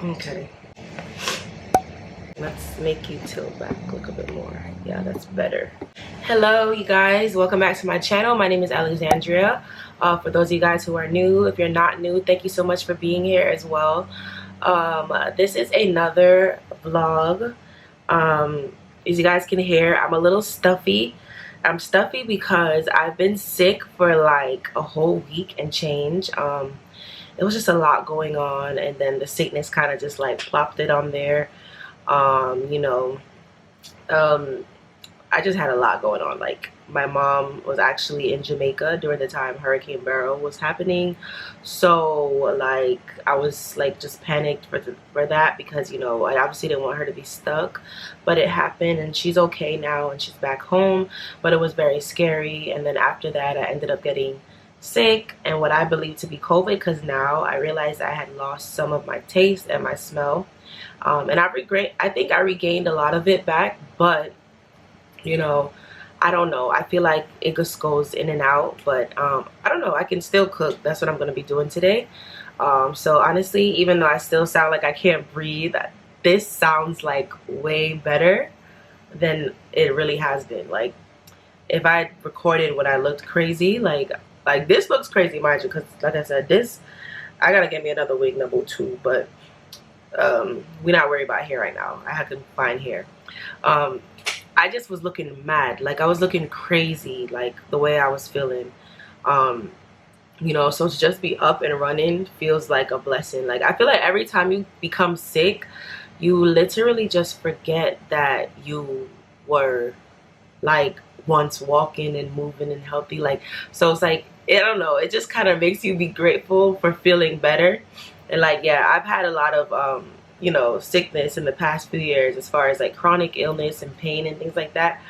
Okay, let's make you tilt back a little bit more. Yeah, that's better. Hello you guys, welcome back to my channel. My name is Alexandria. For those of you guys who are new, if you're not new, thank you so much for being here as well. This is another vlog. As you guys can hear, I'm a little stuffy. I'm stuffy because I've been sick for like a whole week and change. It was just a lot going on, and then the sickness kind of just like plopped it on there. You know, I just had a lot going on. Like, my mom was actually in Jamaica during the time Hurricane Beryl was happening, so like I was like just panicked for that, because you know, I obviously didn't want her to be stuck, but it happened, and she's okay now and she's back home. But it was very scary, and then after that I ended up getting sick, and what I believe to be COVID, because now I realized I had lost some of my taste and my smell, and I think I regained a lot of it back, but you know, I don't know, I feel like it just goes in and out. But I don't know, I can still cook. That's what I'm going to be doing today. So honestly, even though I still sound like I can't breathe, this sounds like way better than it really has been. Like, if I recorded when I looked crazy, like this looks crazy, mind you, because like I said, this, I gotta get me another wig number 2, but we're not worried about hair right now. I had to find hair. I just was looking mad, like I was looking crazy, like the way I was feeling. You know, so to just be up and running feels like a blessing. Like, I feel like every time you become sick, you literally just forget that you were like once walking and moving and healthy. Like, so it's like, I don't know, it just kind of makes you be grateful for feeling better. And like, yeah, I've had a lot of you know, sickness in the past few years, as far as like chronic illness and pain and things like that,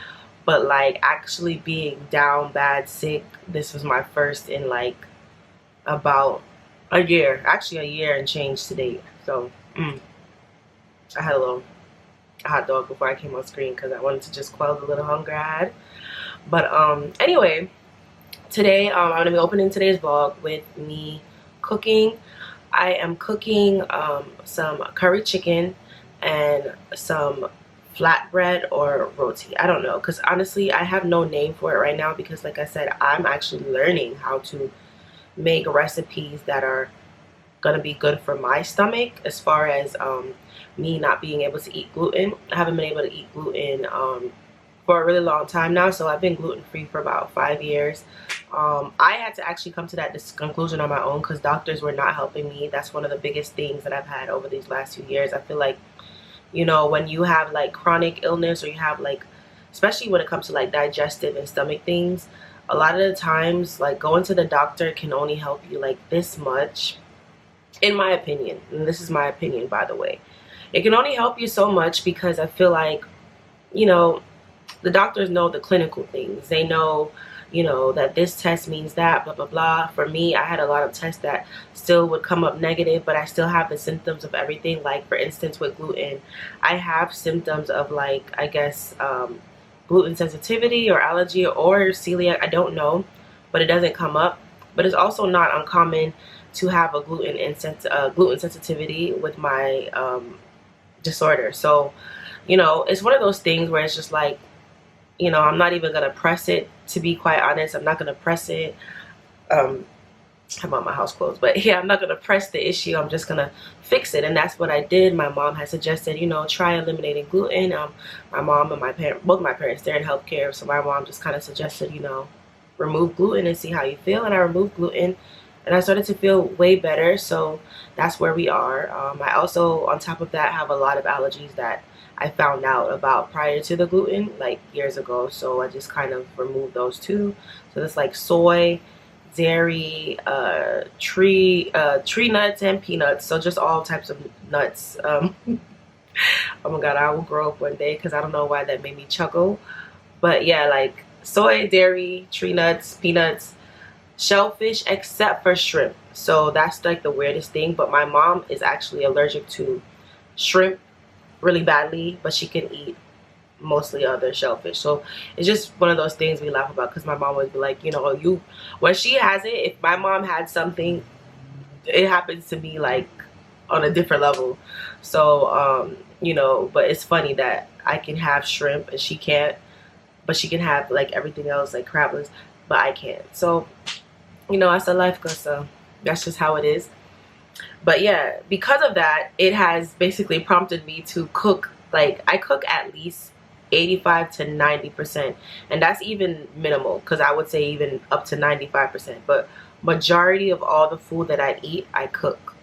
but like actually being down bad sick, this was my first in like about a year, actually a year and change to date. So I had a little hot dog before I came on screen because I wanted to just quell the little hunger I had. But anyway, today I'm going to be opening today's vlog with me cooking. I am cooking some curry chicken and some flatbread or roti. I don't know, because honestly I have no name for it right now, because like I said, I'm actually learning how to make recipes that are gonna be good for my stomach, as far as me not being able to eat gluten. I haven't been able to eat gluten for a really long time now, so I've been gluten-free for about 5 years. I had to actually come to this conclusion on my own, because doctors were not helping me. That's one of the biggest things that I've had over these last few years. I feel like, you know, when you have like chronic illness, or you have like, especially when it comes to like digestive and stomach things, a lot of the times like going to the doctor can only help you like this much, in my opinion. And this is my opinion, by the way. It can only help you so much, because I feel like, you know, the doctors know the clinical things. They know, you know, that this test means that, blah, blah, blah. For me, I had a lot of tests that still would come up negative, but I still have the symptoms of everything. Like, for instance, with gluten, I have symptoms of like, I guess, gluten sensitivity or allergy or celiac. I don't know, but it doesn't come up. But it's also not uncommon to have a gluten sensitivity with my disorder. So, you know, it's one of those things where it's just like, you know, I'm not even gonna press it, to be quite honest. I'm not gonna press it. I'm on my house clothes, but yeah, I'm not gonna press the issue. I'm just gonna fix it, and that's what I did. My mom had suggested, you know, try eliminating gluten. My mom and both my parents, they're in healthcare, so my mom just kind of suggested, you know, remove gluten and see how you feel. And I removed gluten, and I started to feel way better. So that's where we are. I also, on top of that, have a lot of allergies that I found out about prior to the gluten, like years ago. So I just kind of removed those too. So it's like soy, dairy, tree nuts, and peanuts. So just all types of nuts. Oh my god, I will grow up one day because I don't know why that made me chuckle. But yeah, like soy, dairy, tree nuts, peanuts, shellfish, except for shrimp. So that's like the weirdest thing. But my mom is actually allergic to shrimp really badly, but she can eat mostly other shellfish. So it's just one of those things we laugh about because my mom would be like, you know, you when she has it, if my mom had something, it happens to me like on a different level. So you know, but it's funny that I can have shrimp and she can't, but she can have like everything else like crab, but I can't. So you know, that's a life goes. So that's just how it is. But yeah, because of that, it has basically prompted me to cook. Like I cook at least 85 to 90%, and that's even minimal because I would say even up to 95%. But majority of all the food that I eat, I cook.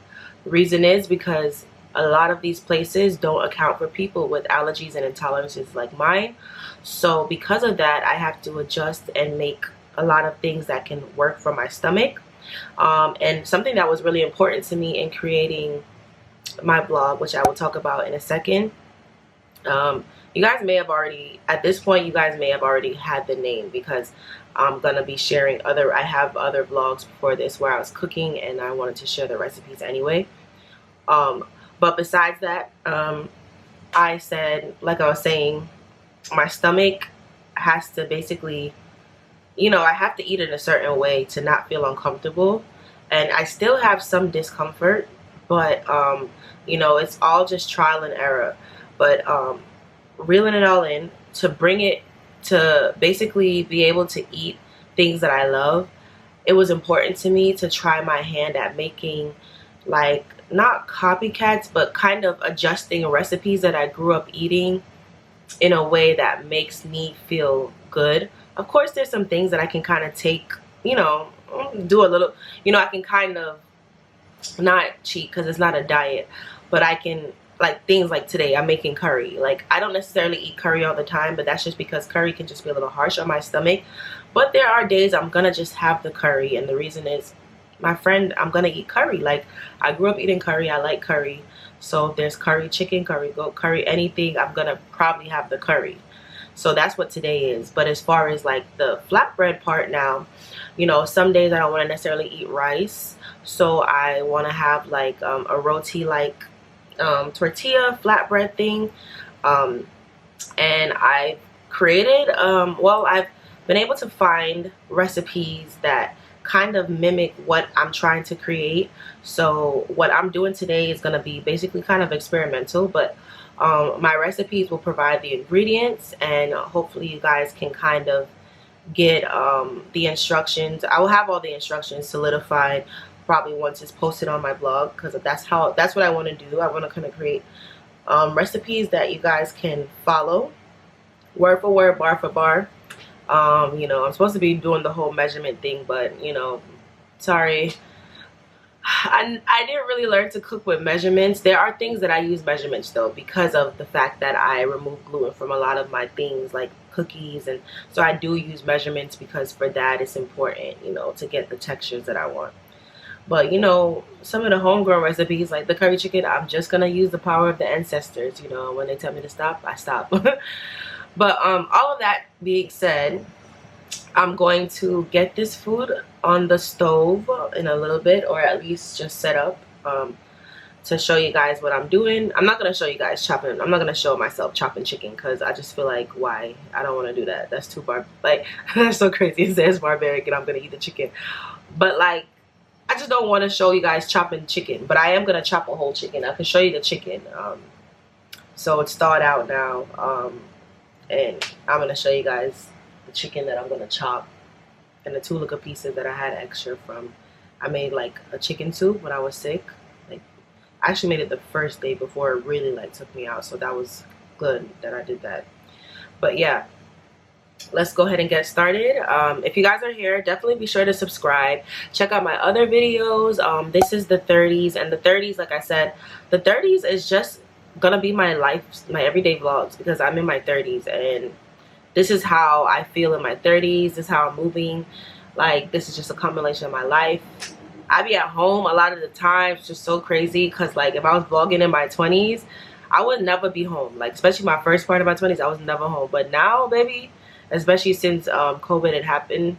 The reason is because a lot of these places don't account for people with allergies and intolerances like mine. So because of that, I have to adjust and make a lot of things that can work for my stomach. And something that was really important to me in creating my blog, which I will talk about in a second. You guys may have already, at this point, you guys may have already had the name because I'm going to be sharing I have other vlogs before this where I was cooking and I wanted to share the recipes anyway. But besides that, I said, like I was saying, my stomach has to basically, you know, I have to eat in a certain way to not feel uncomfortable. And I still have some discomfort, but, you know, it's all just trial and error. But reeling it all in to bring it to basically be able to eat things that I love, it was important to me to try my hand at making like not copycats, but kind of adjusting recipes that I grew up eating in a way that makes me feel good. Of course, there's some things that I can kind of take, you know, do a little, you know, I can kind of not cheat because it's not a diet, but I can, like things like today, I'm making curry. Like I don't necessarily eat curry all the time, but that's just because curry can just be a little harsh on my stomach. But there are days I'm gonna just have the curry, and the reason is, my friend, I'm gonna eat curry. Like I grew up eating curry, I like curry. So if there's curry chicken, curry goat, curry anything, I'm gonna probably have the curry. So that's what today is. But as far as like the flatbread part now, you know, some days I don't want to necessarily eat rice, so I want to have like a roti like tortilla flatbread thing. And I've created, well, I've been able to find recipes that kind of mimic what I'm trying to create. So what I'm doing today is going to be basically kind of experimental, but my recipes will provide the ingredients, and hopefully you guys can kind of get the instructions. I will have all the instructions solidified probably once it's posted on my blog, because that's what I want to do. I want to kind of create recipes that you guys can follow word for word, bar for bar. You know, I'm supposed to be doing the whole measurement thing, but you know, sorry, I didn't really learn to cook with measurements. There are things that I use measurements though, because of the fact that I remove gluten from a lot of my things like cookies, and so I do use measurements because for that it's important, you know, to get the textures that I want. But you know, some of the homegrown recipes like the curry chicken, I'm just gonna use the power of the ancestors. You know, when they tell me to stop, I stop. But all of that being said, I'm going to get this food on the stove in a little bit, or at least just set up to show you guys what I'm doing. I'm not going to show you guys chopping. I'm not going to show myself chopping chicken because I just feel like, why? I don't want to do that. That's too like, that's so crazy. It says barbaric and I'm going to eat the chicken. But like, I just don't want to show you guys chopping chicken. But I am going to chop a whole chicken. I can show you the chicken. So it's thawed out now. And I'm going to show you guys the chicken that I'm going to chop, and the tuluka pieces that I had extra from. I made like a chicken soup when I was sick. Like, I actually made it the first day before it really like took me out, so that was good that I did that. But yeah, let's go ahead and get started. If you guys are here, definitely be sure to subscribe. Check out my other videos. This is the 30s, and the 30s, like I said, the 30s is just gonna be my life, my everyday vlogs, because I'm in my 30s and this is how I feel in my 30s. This is how I'm moving. Like, this is just a combination of my life. I be at home a lot of the time. It's just so crazy because, like, if I was vlogging in my 20s, I would never be home. Like, especially my first part of my 20s, I was never home. But now, baby, especially since COVID had happened,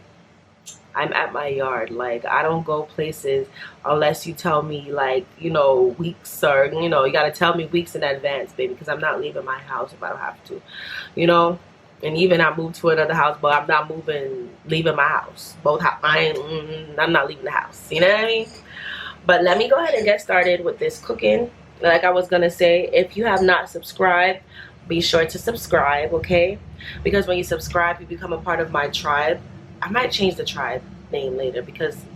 I'm at my yard. Like, I don't go places unless you tell me, like, you know, weeks, or, you know, you got to tell me weeks in advance, baby, because I'm not leaving my house if I don't have to, you know. And even I moved to another house, but I'm not leaving my house. I'm not leaving the house. You know what I mean? But let me go ahead and get started with this cooking. Like I was gonna say, if you have not subscribed, be sure to subscribe, okay? Because when you subscribe, you become a part of my tribe. I might change the tribe name later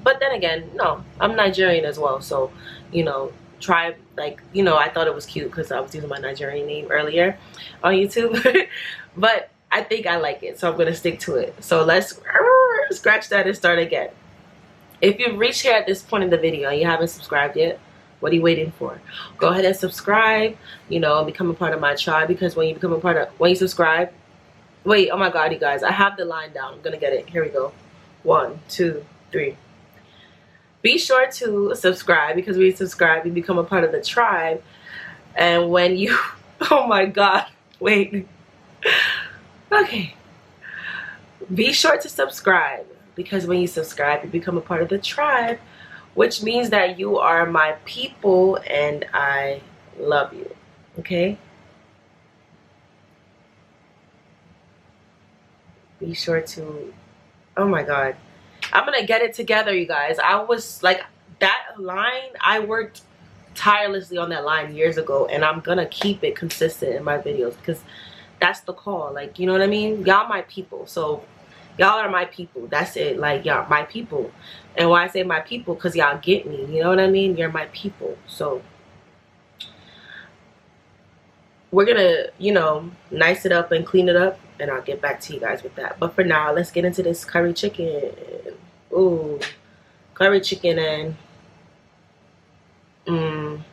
but then again, no, I'm Nigerian as well. So, you know, tribe, like, you know, I thought it was cute because I was using my Nigerian name earlier on YouTube. But I think I like it, so I'm gonna stick to it. So let's scratch that and start again. If you've reached here at this point in the video and you haven't subscribed yet, what are you waiting for? Go ahead and subscribe, you know, and become a part of my tribe, because when you subscribe, wait, oh my god, you guys, I have the line down. I'm gonna get it. Here we go. 1, 2, 3. Be sure to subscribe, because when you subscribe, you become a part of the tribe. And when you oh my god, wait. Okay, be sure to subscribe, because when you subscribe, you become a part of the tribe, which means that you are my people and I love you, okay? Be sure to, oh my god, I'm gonna get it together, you guys. I was like, that line, I worked tirelessly on that line years ago, and I'm gonna keep it consistent in my videos, because that's the call. Like, you know what I mean? Y'all my people. So y'all are my people. That's it. Like, y'all my people. And why I say my people, because y'all get me. You know what I mean? You're my people. So we're gonna, you know, nice it up and clean it up, and I'll get back to you guys with that. But for now, let's get into this curry chicken. Ooh, curry chicken and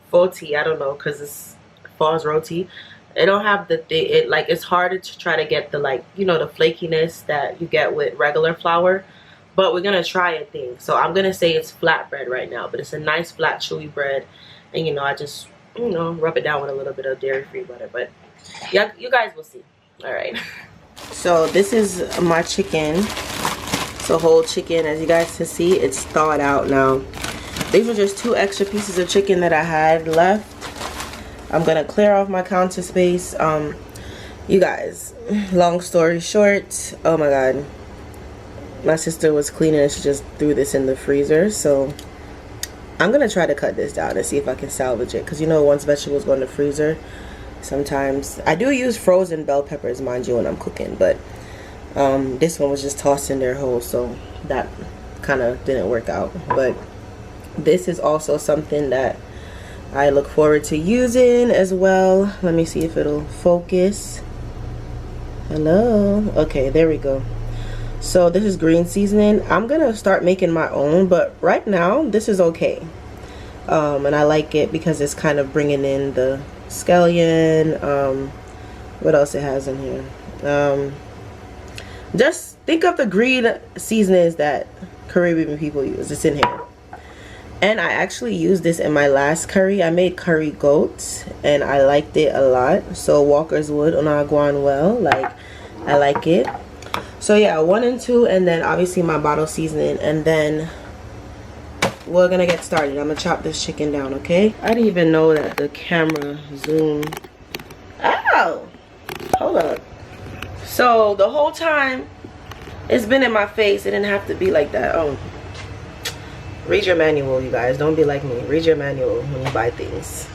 faux-ti. I don't know, because it's falls roti. It don't have it's harder to try to get the, like, you know, the flakiness that you get with regular flour. But we're gonna try a thing. So I'm gonna say it's flatbread right now, but it's a nice flat chewy bread. And, you know, I just, you know, rub it down with a little bit of dairy-free butter. But yeah, you guys will see. All right. So this is my chicken. It's a whole chicken. As you guys can see, it's thawed out now. These were just 2 extra pieces of chicken that I had left. I'm gonna clear off my counter space. You guys, long story short, oh my god, my sister was cleaning and she just threw this in the freezer. So I'm gonna try to cut this down and see if I can salvage it, because, you know, once vegetables go in the freezer, sometimes I do use frozen bell peppers, mind you, when I'm cooking, but this one was just tossed in there whole, so that kind of didn't work out. But this is also something that I look forward to using as well. Let me see if it'll focus. Hello. Okay, there we go. So this is green seasoning. I'm gonna start making my own, but right now this is okay. And I like it because it's kind of bringing in the scallion. What else it has in here? Just think of the green seasonings that Caribbean people use. It's in here. And I actually used this in my last curry. I made curry goat and I liked it a lot. So Walker's Wood Onagwan well, like, I like it. So yeah, 1 and 2, and then obviously my bottle seasoning, and then we're gonna get started. I'm gonna chop this chicken down, okay? I didn't even know that the camera zoomed. Ow! Hold up. So the whole time it's been in my face. It didn't have to be like that. Oh. Read your manual, you guys. Don't be like me. Read your manual when you buy things.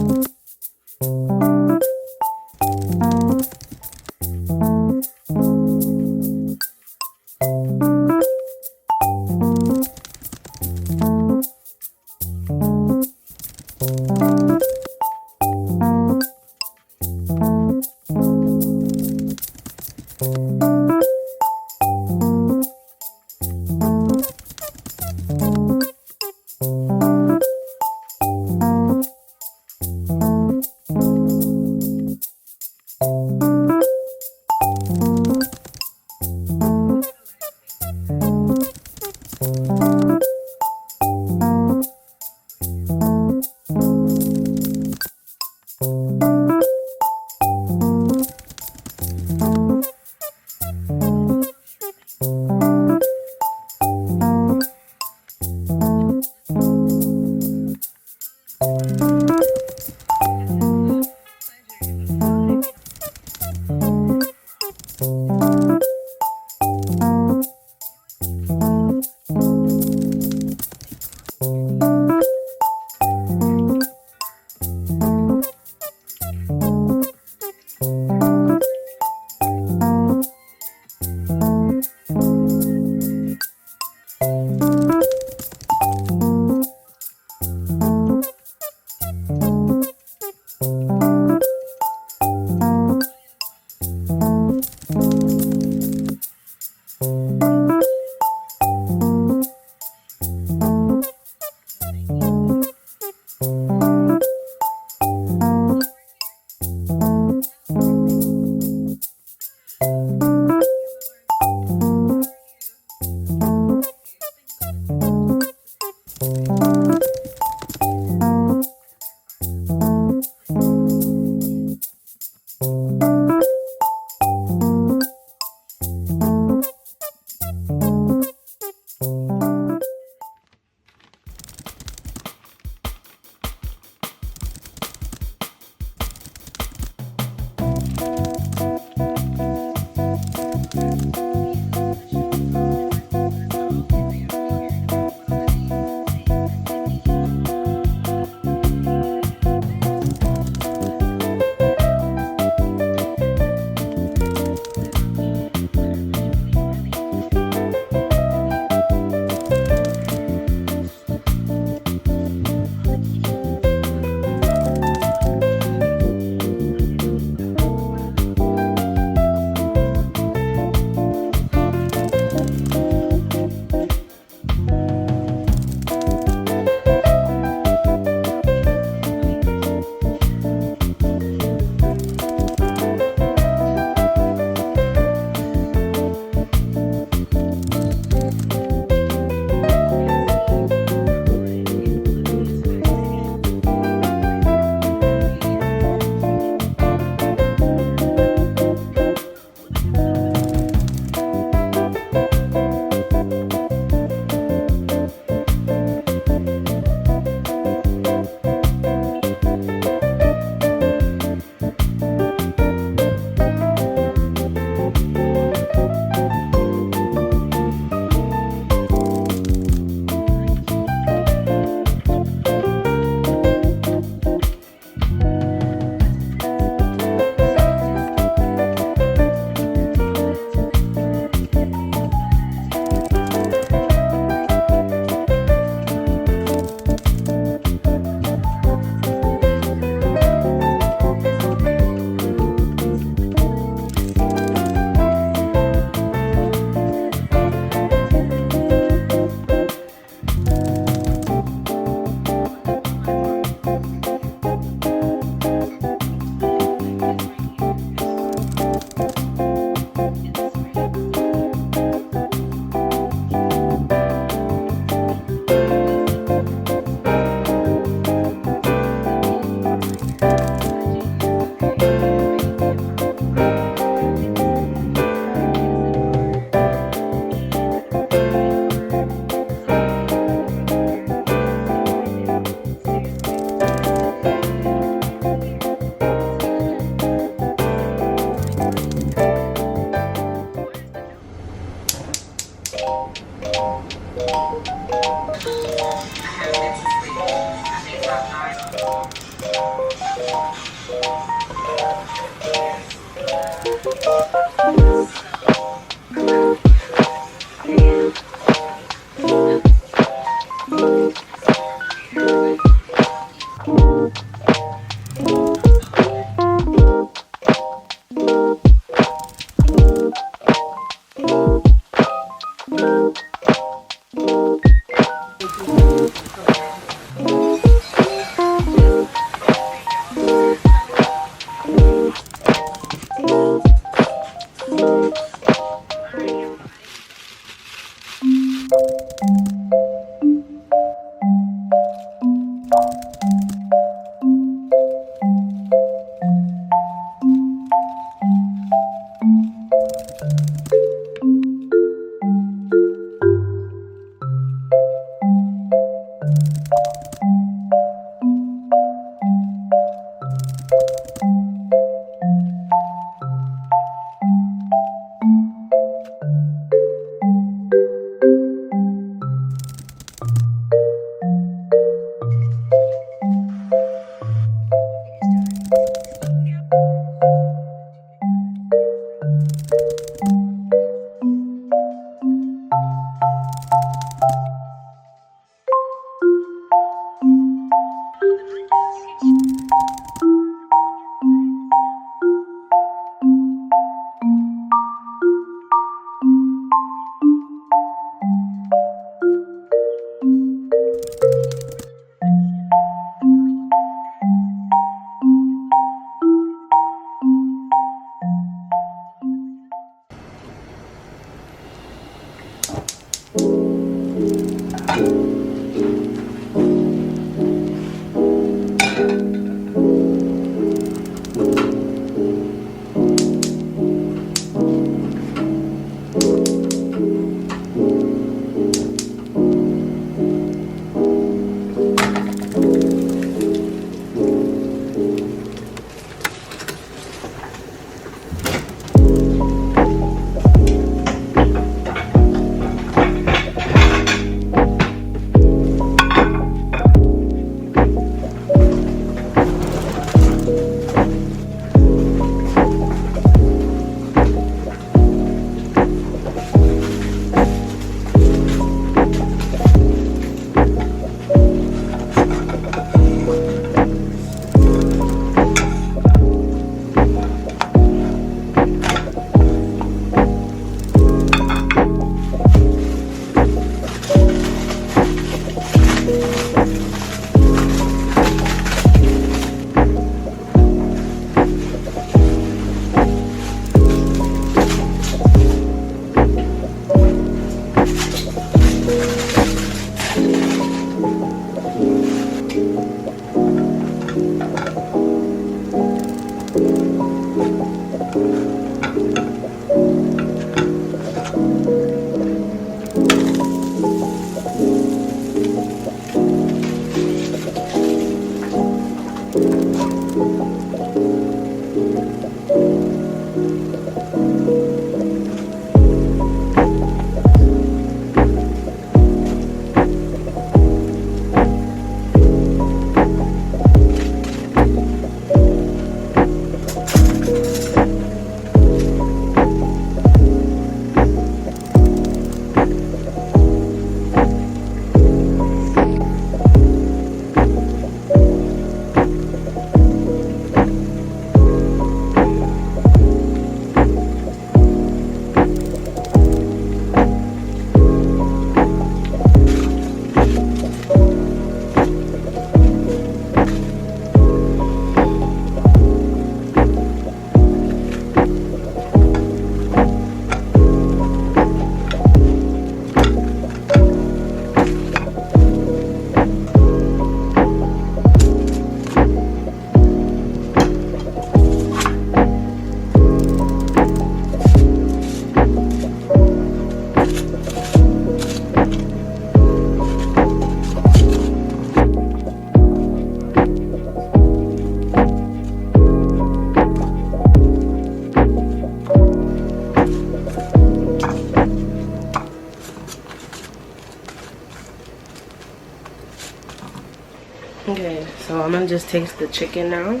Okay, so I'm gonna just taste the chicken now.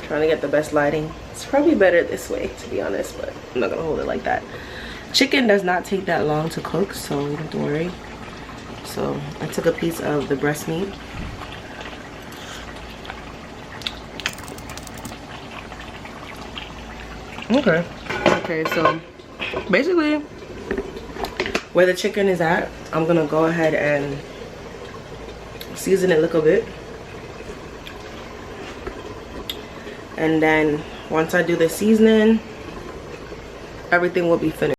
Trying to get the best lighting. It's probably better this way, to be honest, but I'm not gonna hold it like that. Chicken does not take that long to cook, so you don't have to worry. So I took a piece of the breast meat. Okay, so basically where the chicken is at, I'm gonna go ahead and season it a little bit, and then once I do the seasoning, everything will be finished.